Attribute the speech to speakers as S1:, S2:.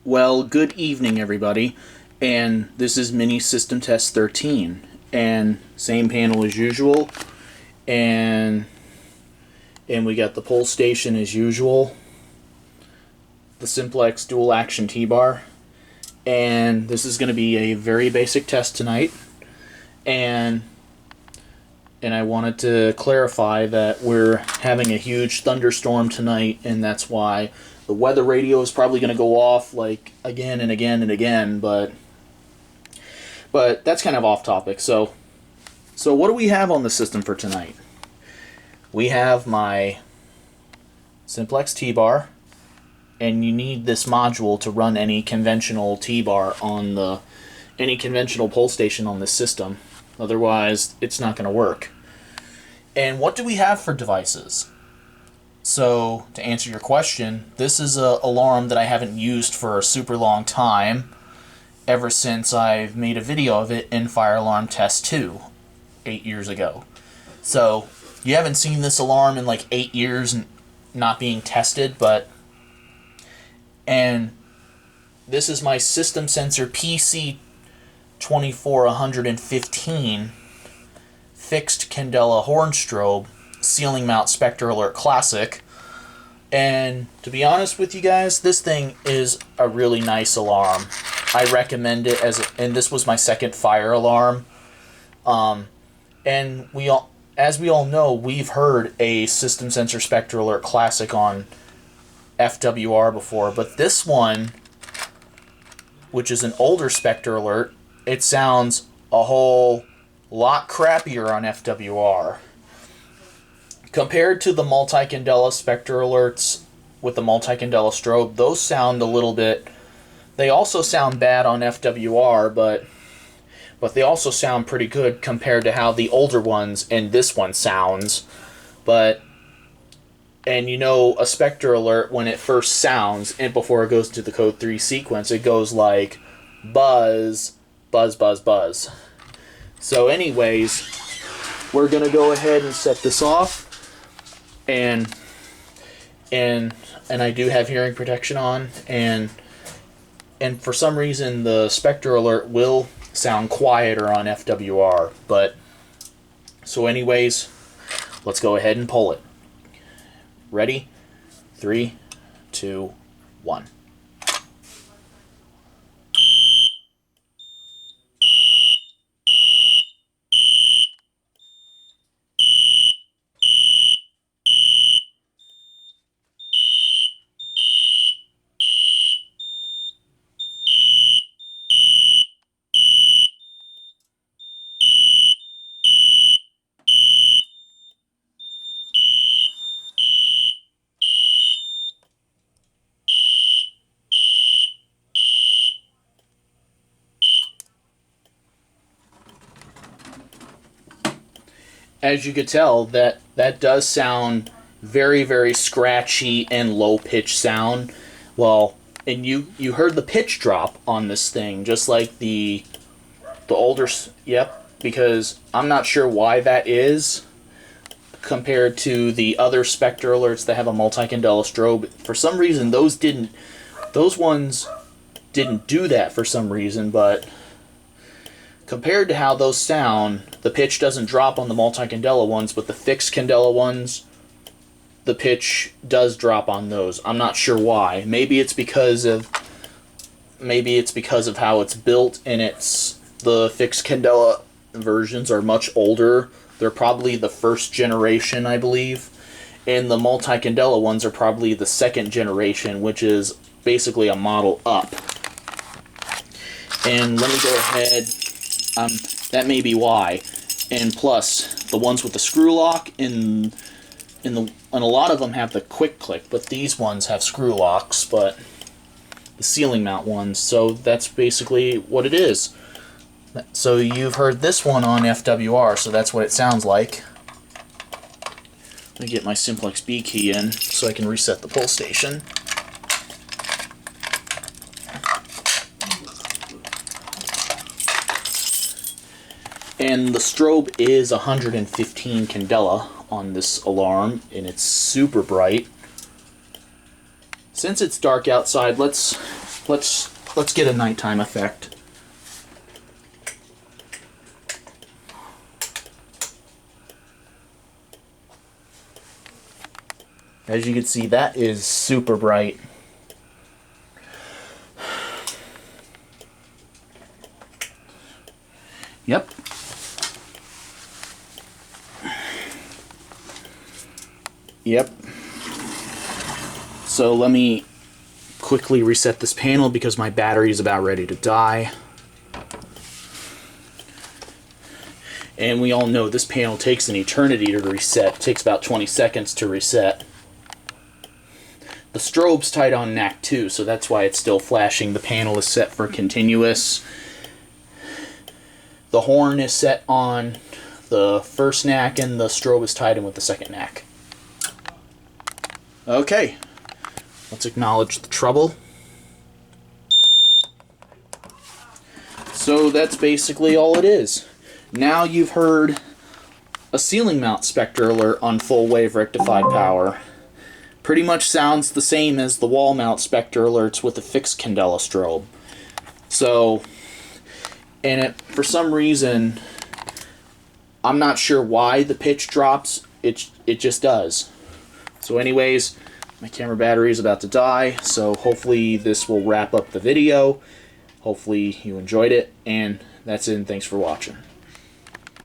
S1: Well, good evening, everybody, and this is Mini System Test 13, and same panel as usual, and we got the pull station as usual, the Simplex dual action T-bar, and this is going to be a very basic test tonight, and I wanted to clarify that we're having a huge thunderstorm tonight, and that's why the weather radio is probably going to go off like again and again and again, but that's kind of off topic. So what do we have on the system for tonight? We have my Simplex T-bar, and you need this module to run any conventional T-bar on any conventional pull station on this system. Otherwise, it's not going to work. And what do we have for devices? So, to answer your question, this is an alarm that I haven't used for a super long time, ever since I've made a video of it in Fire Alarm Test 2, 8 years ago. So, you haven't seen this alarm in like 8 years not being tested, and this is my System Sensor PC24115 fixed Candela horn strobe ceiling mount Specter Alert Classic. And to be honest with you guys, this thing is a really nice alarm. I recommend it and this was my second fire alarm. And as we all know, we've heard a System Sensor Specter Alert Classic on FWR before, but this one, which is an older Specter Alert, it sounds a whole lot crappier on FWR. Compared to the multi-candela Specter Alerts with the multi-candela strobe, those sound a little bit... They also sound bad on FWR, but they also sound pretty good compared to how the older ones and this one sounds. And you know, a Specter Alert, when it first sounds, and before it goes to the code 3 sequence, it goes like buzz, buzz, buzz, buzz. So anyways, we're going to go ahead and set this off. And I do have hearing protection on, and for some reason the Specter Alert will sound quieter on FWR. So anyways, let's go ahead and pull it. Ready? 3, 2, 1. As you could tell, that does sound very, very scratchy and low-pitched sound. Well, and you heard the pitch drop on this thing, just like the older... Yep, because I'm not sure why that is compared to the other Specter Alerts that have a multi-candela strobe. For some reason, those ones didn't do that for some reason, but... Compared to how those sound, the pitch doesn't drop on the multi-candela ones, but the fixed candela ones, the pitch does drop on those. I'm not sure why. Maybe it's because of how it's built, and the fixed candela versions are much older. They're probably the first generation, I believe, and the multi-candela ones are probably the second generation, which is basically a model up. And let me go ahead. That may be why. And plus, the ones with the screw lock, and a lot of them have the quick click, but these ones have screw locks, but the ceiling mount ones, so that's basically what it is. So you've heard this one on FWR, so that's what it sounds like. Let me get my Simplex B key in so I can reset the pull station. And the strobe is 115 candela on this alarm, and it's super bright. Since it's dark outside, let's let's get a nighttime effect. As you can see, that is super bright. Yep. Yep. So let me quickly reset this panel because my battery is about ready to die. And we all know this panel takes an eternity to reset. It takes about 20 seconds to reset. The strobe's tight on NAC 2, so that's why it's still flashing. The panel is set for continuous. The horn is set on the first NAC, and the strobe is tied in with the second NAC. Okay, let's acknowledge the trouble. So that's basically all it is. Now you've heard a ceiling mount specter alert on full wave rectified power. Pretty much sounds the same as the wall mount specter alerts with a fixed candela strobe. So, and for some reason, I'm not sure why the pitch drops. It just does. So anyways, my camera battery is about to die, so hopefully this will wrap up the video. Hopefully you enjoyed it, and that's it, and thanks for watching.